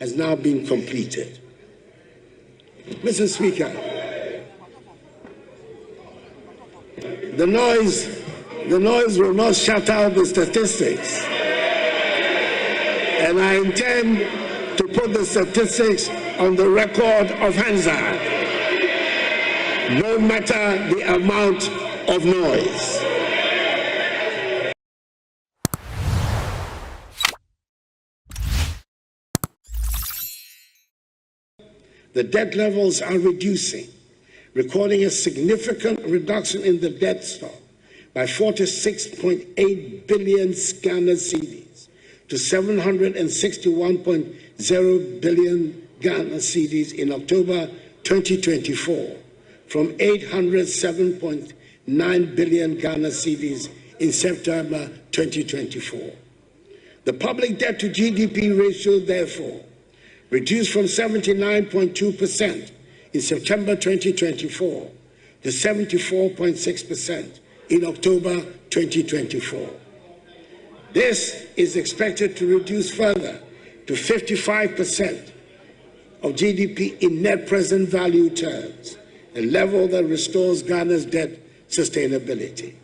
has now been completed. Mr. Speaker, the noise will not shut out the statistics. And I intend to put the statistics on the record of Hansard, no matter the amount of noise. The debt levels are reducing, recording a significant reduction in the debt stock by 46.8 billion Ghana cedis to 761.0 billion Ghana cedis in October 2024, from 807.9 billion Ghana cedis in September 2024. The public debt to GDP ratio, therefore, reduced from 79.2% in September 2024 to 74.6% in October 2024. This is expected to reduce further to 55% of GDP in net present value terms, a level that restores Ghana's debt sustainability.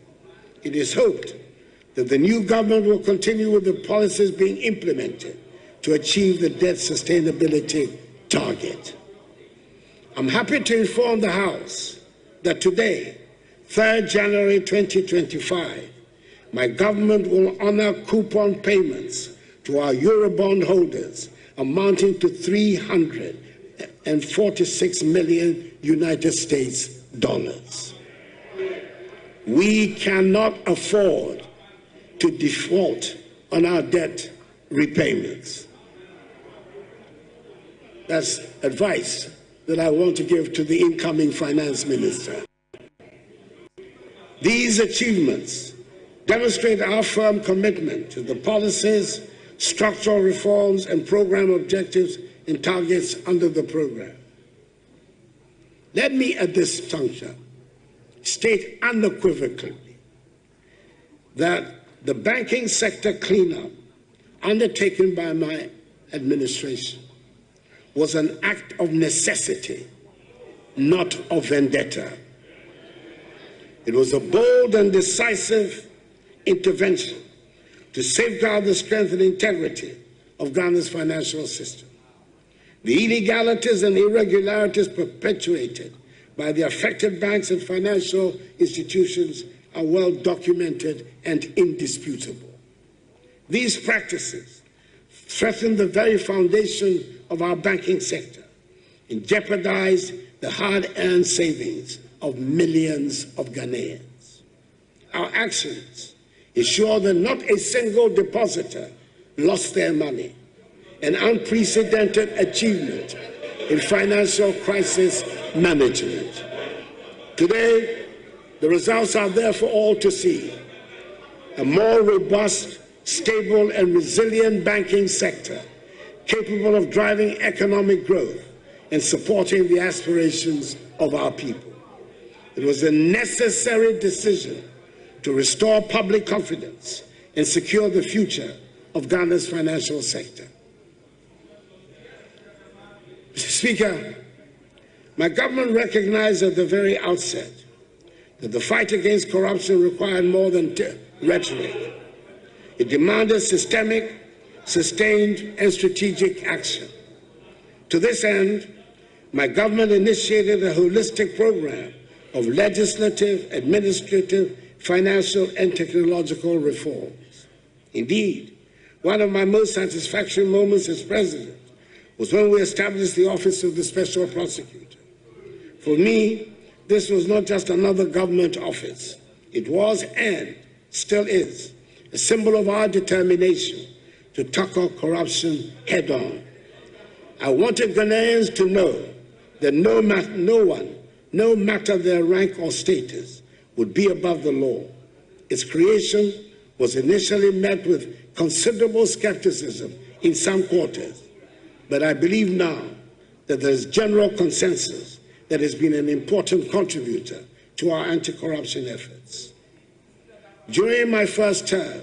It is hoped that the new government will continue with the policies being implemented to achieve the debt sustainability target. I'm happy to inform the House that today, 3rd January 2025, my government will honor coupon payments to our Eurobond holders amounting to $346 million United States dollars. We cannot afford to default on our debt repayments. That's advice that I want to give to the incoming finance minister. These achievements demonstrate our firm commitment to the policies, structural reforms, and program objectives and targets under the program. Let me at this juncture state unequivocally that the banking sector cleanup undertaken by my administration was an act of necessity, not of vendetta. It was a bold and decisive intervention to safeguard the strength and integrity of Ghana's financial system. The illegalities and irregularities perpetuated by the affected banks and financial institutions are well documented and indisputable. These practices threaten the very foundation of our banking sector and jeopardize the hard-earned savings of millions of Ghanaians. Our actions ensure that not a single depositor lost their money, an unprecedented achievement in financial crisis management. Today, the results are there for all to see. A more robust, stable, and resilient banking sector capable of driving economic growth and supporting the aspirations of our people. It was a necessary decision to restore public confidence and secure the future of Ghana's financial sector. Mr. Speaker, my government recognized at the very outset that the fight against corruption required more than rhetoric. It demanded systemic, sustained, and strategic action. To this end, my government initiated a holistic program of legislative, administrative, financial, and technological reforms. Indeed, one of my most satisfactory moments as president was when we established the Office of the Special Prosecutor. For me, this was not just another government office. It was, and still is, a symbol of our determination to tackle corruption head-on. I wanted Ghanaians to know that no one, no matter their rank or status, would be above the law. Its creation was initially met with considerable skepticism in some quarters, but I believe now that there is general consensus that has been an important contributor to our anti-corruption efforts. During my first term,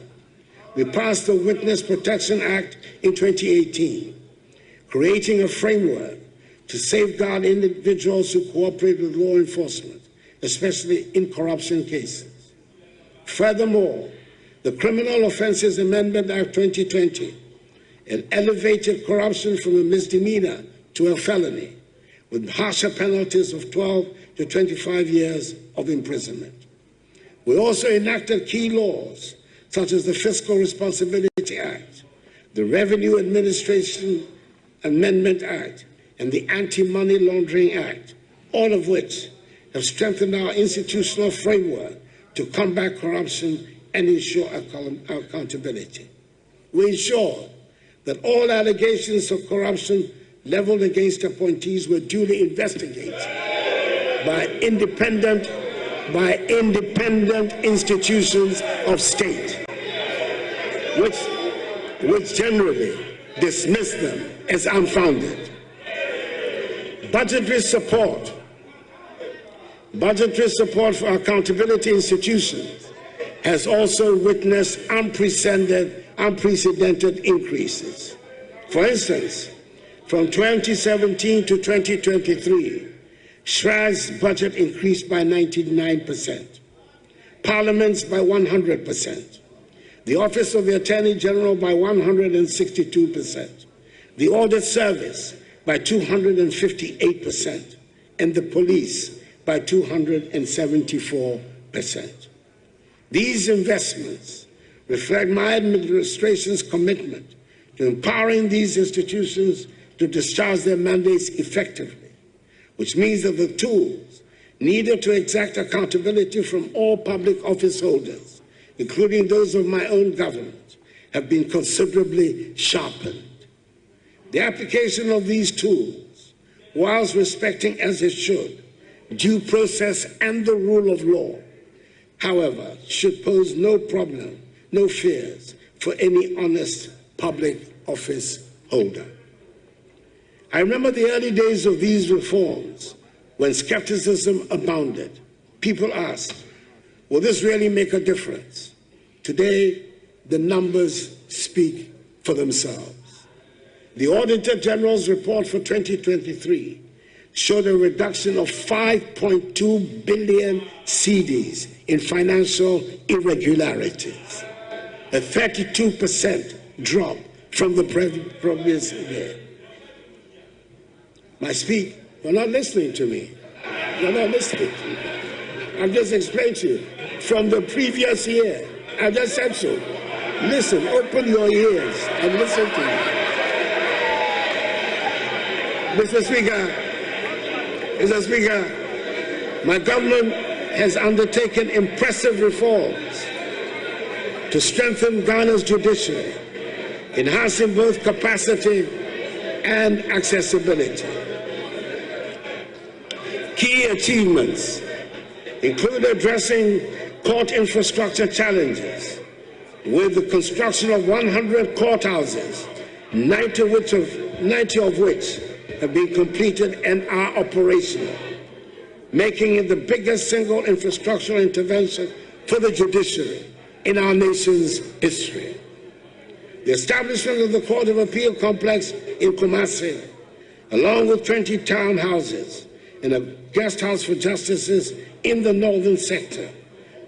we passed the Witness Protection Act in 2018, creating a framework to safeguard individuals who cooperate with law enforcement, especially in corruption cases. Furthermore, the Criminal Offences Amendment Act 2020 had elevated corruption from a misdemeanor to a felony, with harsher penalties of 12 to 25 years of imprisonment. We also enacted key laws, such as the Fiscal Responsibility Act, the Revenue Administration Amendment Act, and the Anti-Money Laundering Act, all of which have strengthened our institutional framework to combat corruption and ensure accountability. We ensure that all allegations of corruption leveled against appointees were duly investigated by independent institutions of state, which generally dismiss them as unfounded. Budgetary support for accountability institutions has also witnessed unprecedented increases. For instance, from 2017 to 2023, SHRA's budget increased by 99%, Parliament's by 100%, the Office of the Attorney General by 162%, the Audit Service by 258%, and the police by 274%. These investments reflect my administration's commitment to empowering these institutions to discharge their mandates effectively, which means that the tools needed to exact accountability from all public office holders, including those of my own government, have been considerably sharpened. The application of these tools, whilst respecting as it should due process and the rule of law, however, should pose no problem, no fears for any honest public office holder. I remember the early days of these reforms when skepticism abounded. People asked, will this really make a difference? Today, the numbers speak for themselves. The Auditor General's report for 2023 showed a reduction of 5.2 billion cedis in financial irregularities, a 32% drop from the previous year. You're not listening to me. You're not listening to me. I've just explained to you. From the previous year, I just said so. Listen, open your ears and listen to me. Mr. Speaker, my government has undertaken impressive reforms to strengthen Ghana's judiciary, enhancing both capacity and accessibility. Key achievements include addressing court infrastructure challenges with the construction of 100 courthouses, 90 of which have been completed and are operational, making it the biggest single infrastructural intervention for the judiciary in our nation's history. The establishment of the Court of Appeal complex in Kumasi, along with 20 townhouses and a guest house for justices in the northern sector,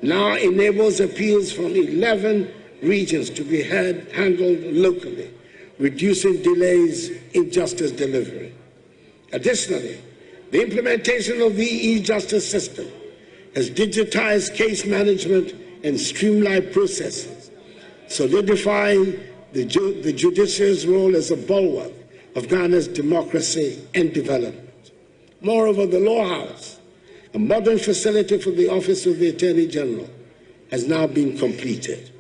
now enables appeals from 11 regions to be handled locally, reducing delays in justice delivery. Additionally, the implementation of the e-justice system has digitized case management and streamlined processes, solidifying the judiciary's role as a bulwark of Ghana's democracy and development. Moreover, the Law House, a modern facility for the Office of the Attorney General, has now been completed.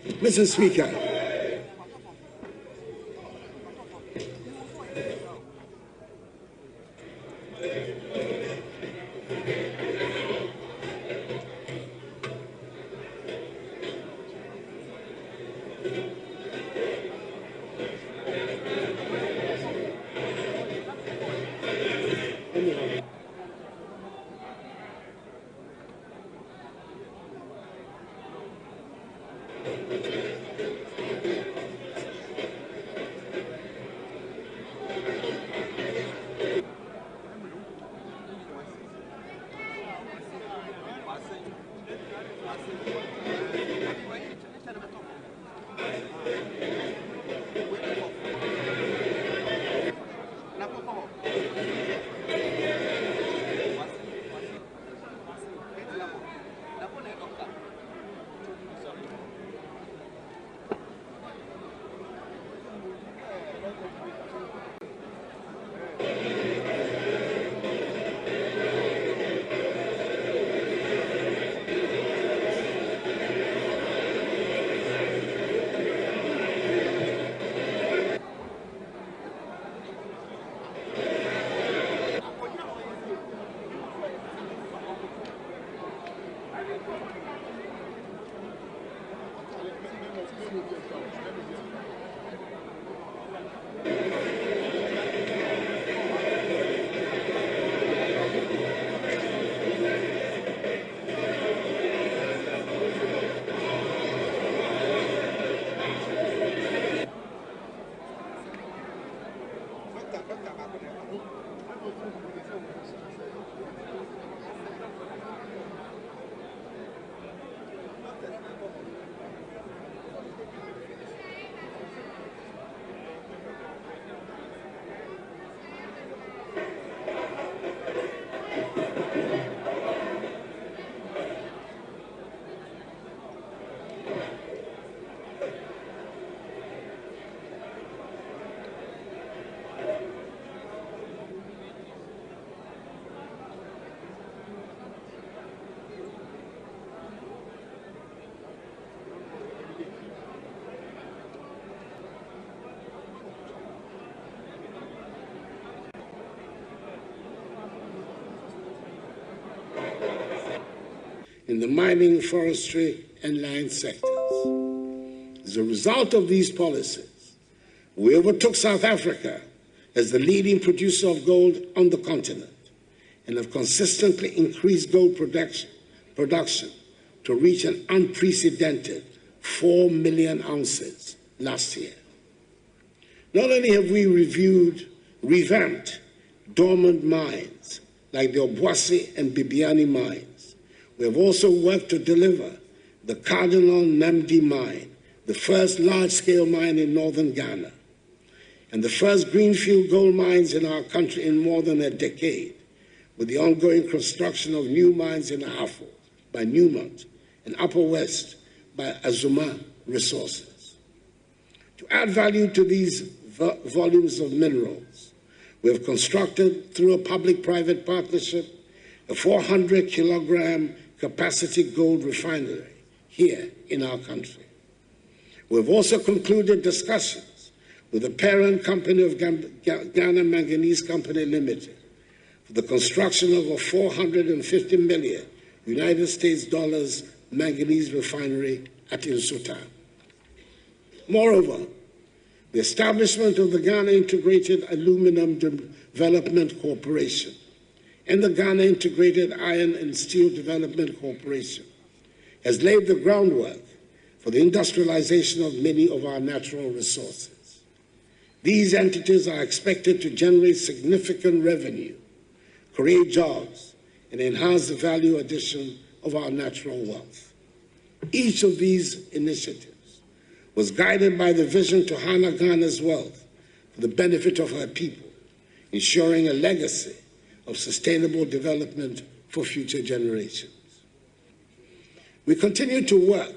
Mr. Speaker, in the mining, forestry, and land sectors. As a result of these policies, we overtook South Africa as the leading producer of gold on the continent and have consistently increased gold production to reach an unprecedented 4 million ounces last year. Not only have we revamped dormant mines like the Obuasi and Bibiani mines, we have also worked to deliver the Cardinal Namdi mine, the first large-scale mine in northern Ghana, and the first greenfield gold mines in our country in more than a decade, with the ongoing construction of new mines in Ahafo by Newmont and Upper West by Azuma Resources. To add value to these volumes of minerals, we have constructed, through a public-private partnership, a 400-kilogram capacity gold refinery here in our country. We have also concluded discussions with the parent company of Ghana Manganese Company Limited for the construction of a $450 million United States dollars manganese refinery at Nsuta. Moreover, the establishment of the Ghana Integrated Aluminum Development Corporation and the Ghana Integrated Iron and Steel Development Corporation has laid the groundwork for the industrialization of many of our natural resources. These entities are expected to generate significant revenue, create jobs, and enhance the value addition of our natural wealth. Each of these initiatives was guided by the vision to harness Ghana's wealth for the benefit of her people, ensuring a legacy of sustainable development for future generations. We continue to work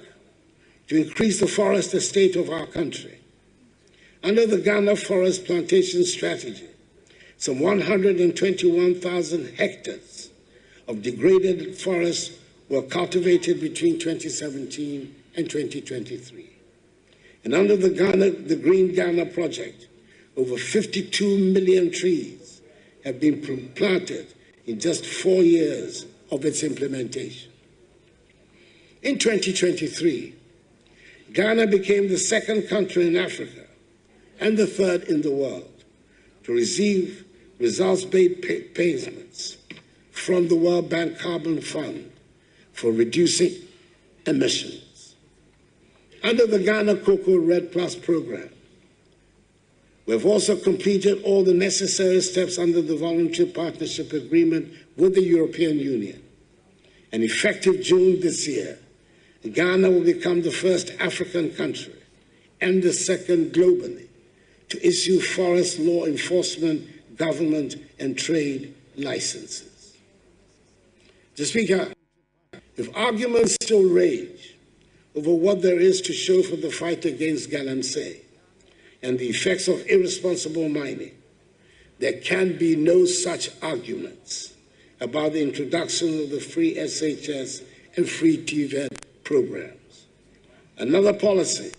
to increase the forest estate of our country. Under the Ghana Forest Plantation Strategy, some 121,000 hectares of degraded forests were cultivated between 2017 and 2023. And under the Green Ghana Project, over 52 million trees have been planted in just 4 years of its implementation. In 2023, Ghana became the second country in Africa and the third in the world to receive results-based payments from the World Bank Carbon Fund for reducing emissions. Under the Ghana Cocoa Red Plus program, we have also completed all the necessary steps under the voluntary partnership agreement with the European Union. And effective June this year, Ghana will become the first African country and the second globally to issue forest law enforcement, government, and trade licenses. Mr. Speaker, if arguments still rage over what there is to show for the fight against galamsey and the effects of irresponsible mining, there can be no such arguments about the introduction of the free SHS and free TVET programs. Another policy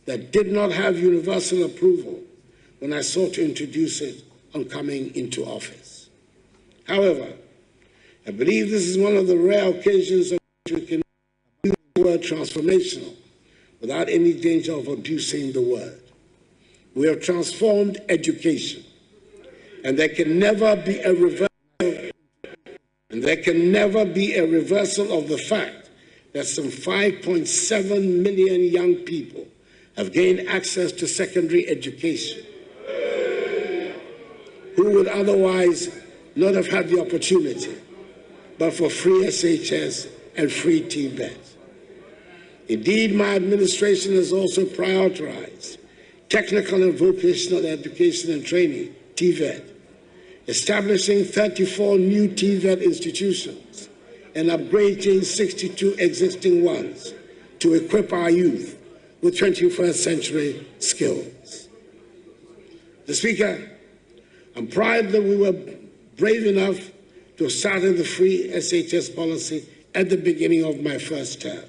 that did not have universal approval when I sought to introduce it on coming into office. However, I believe this is one of the rare occasions on which we can use the word transformational without any danger of abusing the word. We have transformed education, and there can never be a reversal, of the fact that some 5.7 million young people have gained access to secondary education who would otherwise not have had the opportunity but for free SHS and free TVET. Indeed, my administration has also prioritized technical and vocational education and training, TVET, establishing 34 new TVET institutions and upgrading 62 existing ones to equip our youth with 21st century skills. Mr. Speaker, I'm proud that we were brave enough to have started the free SHS policy at the beginning of my first term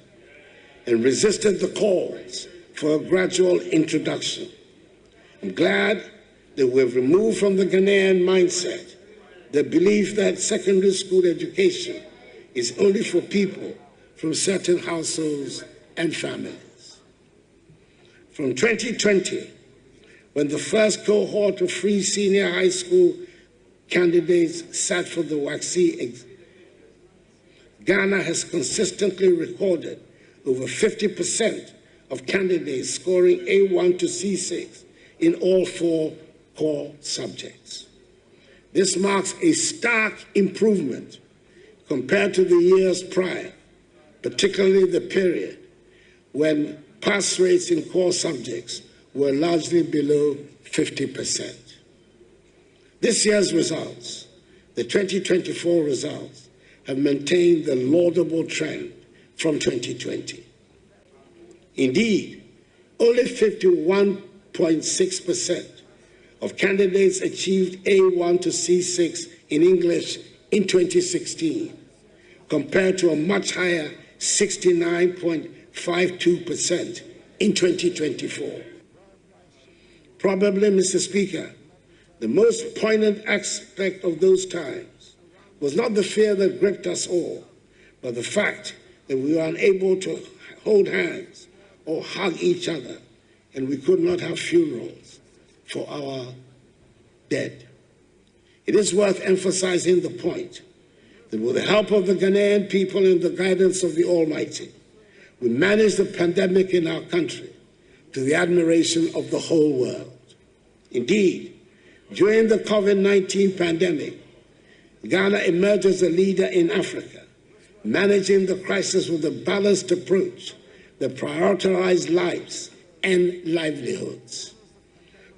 and resisted the calls for a gradual introduction. I'm glad that we've removed from the Ghanaian mindset the belief that secondary school education is only for people from certain households and families. From 2020, when the first cohort of free senior high school candidates sat for the vaccine, Ghana has consistently recorded over 50% of candidates scoring A1 to C6 in all 4 core subjects. This marks a stark improvement compared to the years prior, particularly the period when pass rates in core subjects were largely below 50%. This year's results, the 2024 results, have maintained the laudable trend from 2020. Indeed, only 51.6% of candidates achieved A1 to C6 in English in 2016, compared to a much higher 69.52% in 2024. Probably, Mr. Speaker, the most poignant aspect of those times was not the fear that gripped us all, but the fact that we were unable to hold hands or hug each other, and we could not have funerals for our dead. It is worth emphasizing the point that with the help of the Ghanaian people and the guidance of the Almighty, we managed the pandemic in our country to the admiration of the whole world. Indeed, during the COVID-19 pandemic, Ghana emerged as a leader in Africa, managing the crisis with a balanced approach that prioritized lives and livelihoods.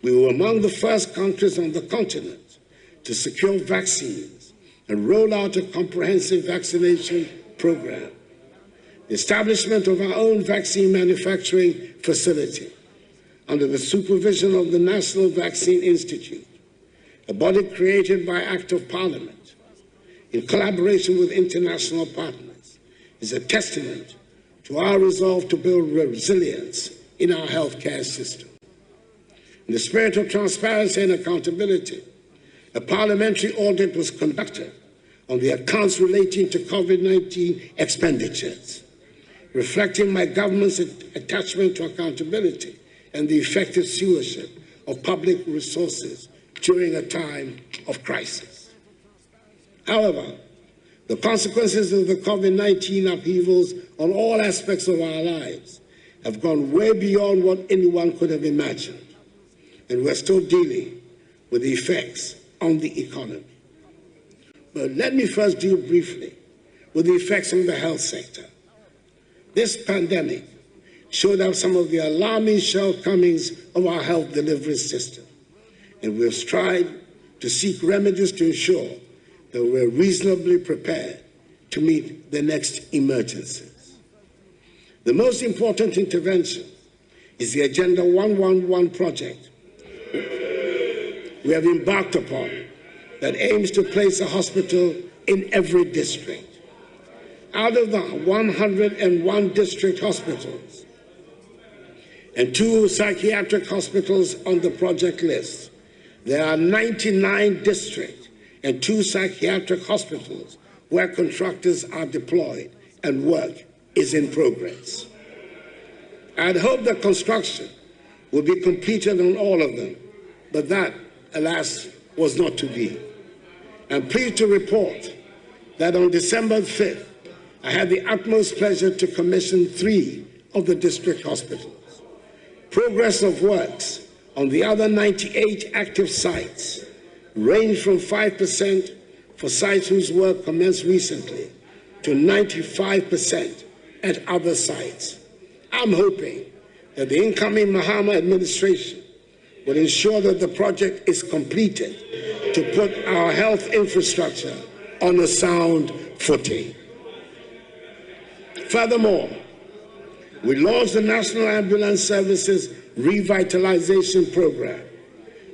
We were among the first countries on the continent to secure vaccines and roll out a comprehensive vaccination program. The establishment of our own vaccine manufacturing facility under the supervision of the National Vaccine Institute, a body created by Act of Parliament in collaboration with international partners, is a testament to our resolve to build resilience in our healthcare system. In the spirit of transparency and accountability, a parliamentary audit was conducted on the accounts relating to COVID-19 expenditures, reflecting my government's attachment to accountability and the effective stewardship of public resources during a time of crisis. However, the consequences of the COVID-19 upheavals on all aspects of our lives have gone way beyond what anyone could have imagined, and we're still dealing with the effects on the economy. But let me first deal briefly with the effects on the health sector. This pandemic showed us some of the alarming shortcomings of our health delivery system, and we have strived to seek remedies to ensure that we're reasonably prepared to meet the next emergencies. The most important intervention is the Agenda 111 project we have embarked upon that aims to place a hospital in every district. Out of the 101 district hospitals and 2 psychiatric hospitals on the project list, there are 99 district and 2 psychiatric hospitals where contractors are deployed and work is in progress. I'd hoped that construction would be completed on all of them, but that, alas, was not to be. I'm pleased to report that on December 5th, I had the utmost pleasure to commission 3 of the district hospitals. Progress of works on the other 98 active sites range from 5% for sites whose work commenced recently to 95% at other sites. I'm hoping that the incoming Mahama administration will ensure that the project is completed to put our health infrastructure on a sound footing. Furthermore, we launched the National Ambulance Services Revitalization Program,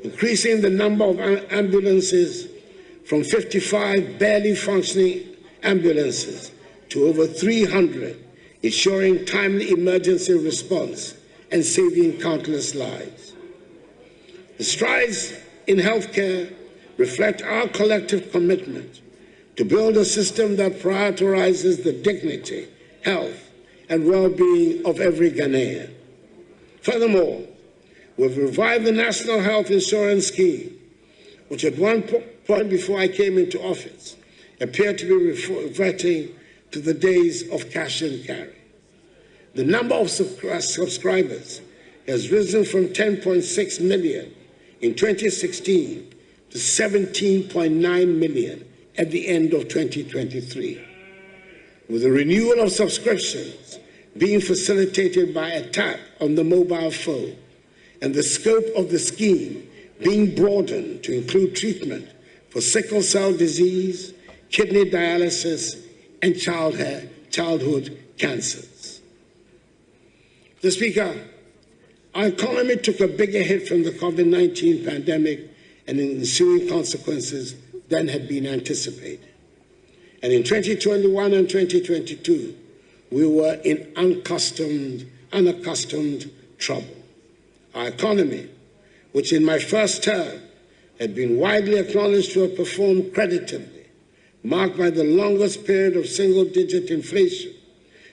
increasing the number of ambulances from 55 barely functioning ambulances to over 300, ensuring timely emergency response and saving countless lives. The strides in healthcare reflect our collective commitment to build a system that prioritizes the dignity health, and well-being of every Ghanaian. Furthermore, we've revived the National Health Insurance Scheme, which at one point before I came into office appeared to be reverting to the days of cash and carry. The number of subscribers has risen from 10.6 million in 2016 to 17.9 million at the end of 2023. With the renewal of subscriptions being facilitated by a tap on the mobile phone and the scope of the scheme being broadened to include treatment for sickle cell disease, kidney dialysis, and childhood cancers. Mr. Speaker, our economy took a bigger hit from the COVID-19 pandemic and the ensuing consequences than had been anticipated. And in 2021 and 2022, we were in unaccustomed trouble. Our economy, which in my first term had been widely acknowledged to have performed creditably, marked by the longest period of single-digit inflation,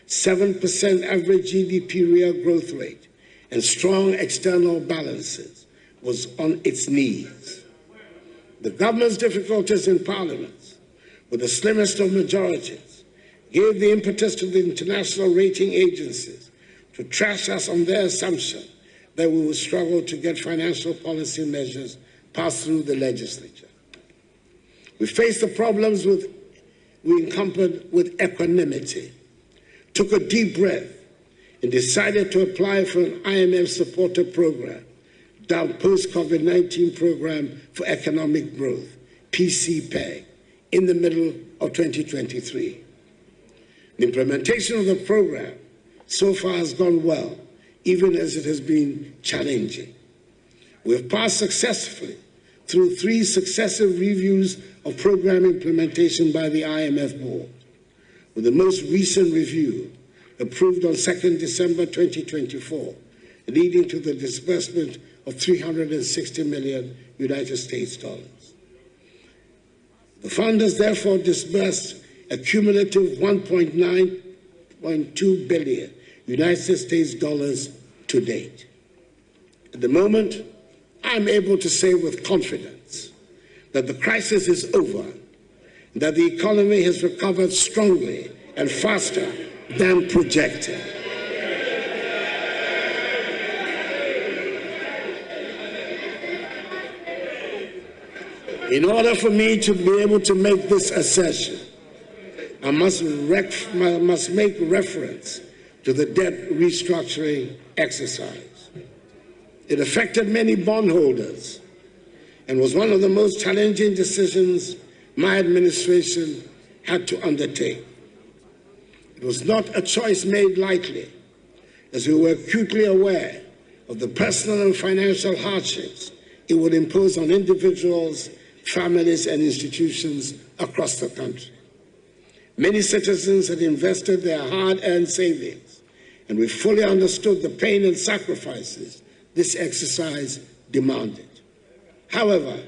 7% average GDP real growth rate, and strong external balances, was on its knees. The government's difficulties in Parliament, with the slimmest of majorities, gave the impetus to the international rating agencies to trash us on their assumption that we would struggle to get financial policy measures passed through the legislature. We faced the problems we encountered with equanimity, took a deep breath, and decided to apply for an IMF-supported program, dubbed Post-COVID-19 Program for Economic Growth, PCPEG, in the middle of 2023. The implementation of the program so far has gone well, even as it has been challenging. We have passed successfully through 3 successive reviews of program implementation by the IMF board, with the most recent review approved on 2nd December 2024, leading to the disbursement of $360 million United States dollars. The fund has therefore disbursed a cumulative $1.9 billion United States dollars to date. At the moment, I'm able to say with confidence that the crisis is over, that the economy has recovered strongly and faster than projected. In order for me to be able to make this assertion, I must make reference to the debt restructuring exercise. It affected many bondholders and was one of the most challenging decisions my administration had to undertake. It was not a choice made lightly, as we were acutely aware of the personal and financial hardships it would impose on individuals, families, and institutions across the country. Many citizens had invested their hard-earned savings, and we fully understood the pain and sacrifices this exercise demanded. However,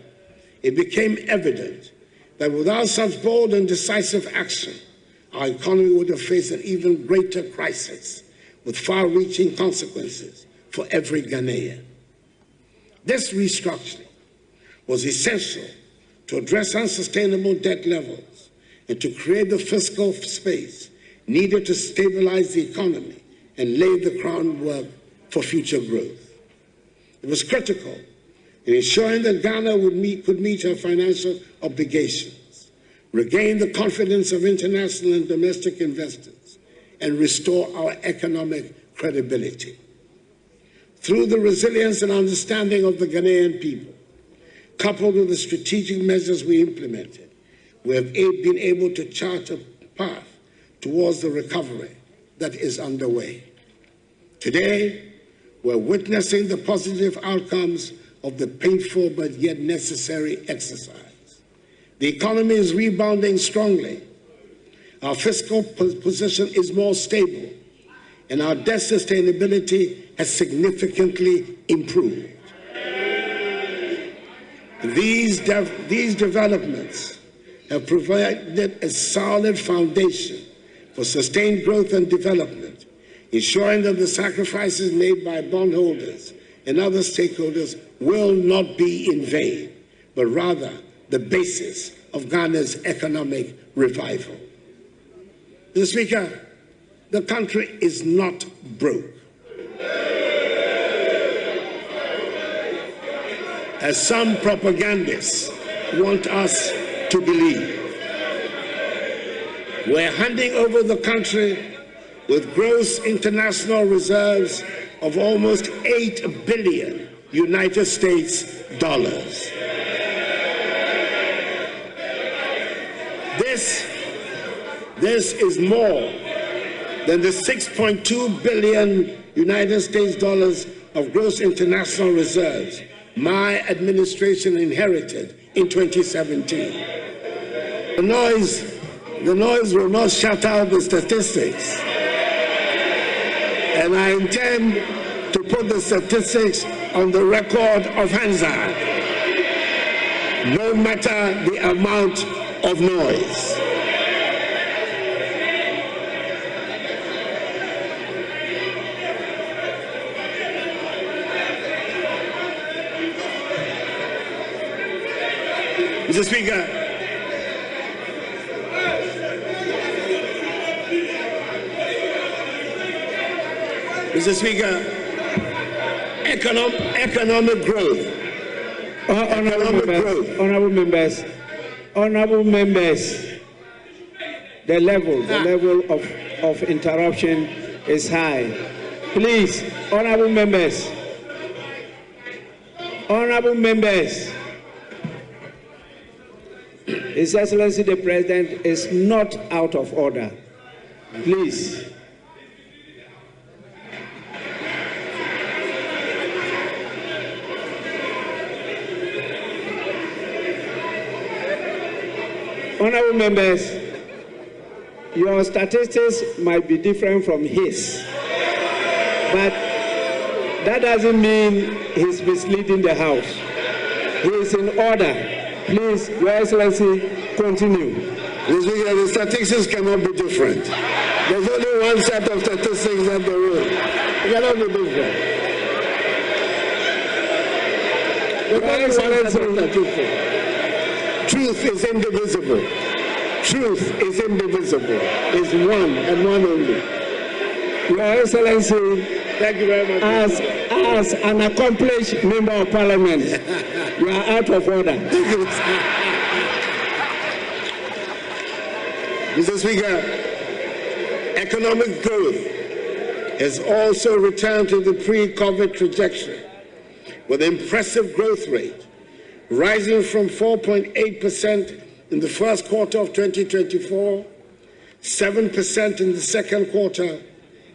it became evident that without such bold and decisive action, our economy would have faced an even greater crisis with far-reaching consequences for every Ghanaian. This restructuring was essential to address unsustainable debt levels and to create the fiscal space needed to stabilize the economy and lay the groundwork for future growth. It was critical in ensuring that Ghana could meet her financial obligations, regain the confidence of international and domestic investors, and restore our economic credibility. Through the resilience and understanding of the Ghanaian people, coupled with the strategic measures we implemented, we have been able to chart a path towards the recovery that is underway. Today, we're witnessing the positive outcomes of the painful but yet necessary exercise. The economy is rebounding strongly. Our fiscal position is more stable, and our debt sustainability has significantly improved. These developments have provided a solid foundation for for sustained growth and development, ensuring that the sacrifices made by bondholders and other stakeholders will not be in vain, but rather the basis of Ghana's economic revival. Mr. Speaker, the country is not broke, as some propagandists want us to believe. We're handing over the country with gross international reserves of almost $8 billion United States dollars. This is more than the $6.2 billion United States dollars of gross international reserves my administration inherited in 2017. The noise will not shut out the statistics. And I intend to put the statistics on the record of Hansard, no matter the amount of noise. Mr. Speaker, economic growth. Honorable members, the level of interruption is high. Please, honorable members, His Excellency the President is not out of order. Please. Honorable members, your statistics might be different from his, but that doesn't mean he's misleading the House. He is in order. Please, Your Excellency, continue. The statistics cannot be different. There's only one set of statistics at the room. It cannot be different. There's only one set of statistics. Truth is indivisible. Truth is indivisible. It's one and one only. Your Excellency, thank you very much. As an accomplished member of Parliament, you are out of order. Mr. Speaker, economic growth has also returned to the pre-COVID trajectory with an impressive growth rate, rising from 4.8% in the first quarter of 2024, 7% in the second quarter,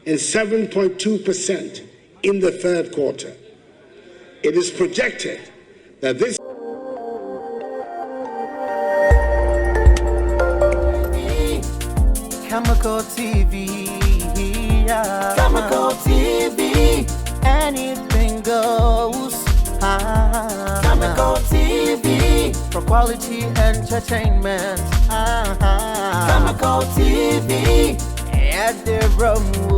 and 7.2% in the third quarter. It is projected that this Khemical TV, yeah. Khemical TV, anything goes. Khemical TV, for quality entertainment. Khemical TV, at the room.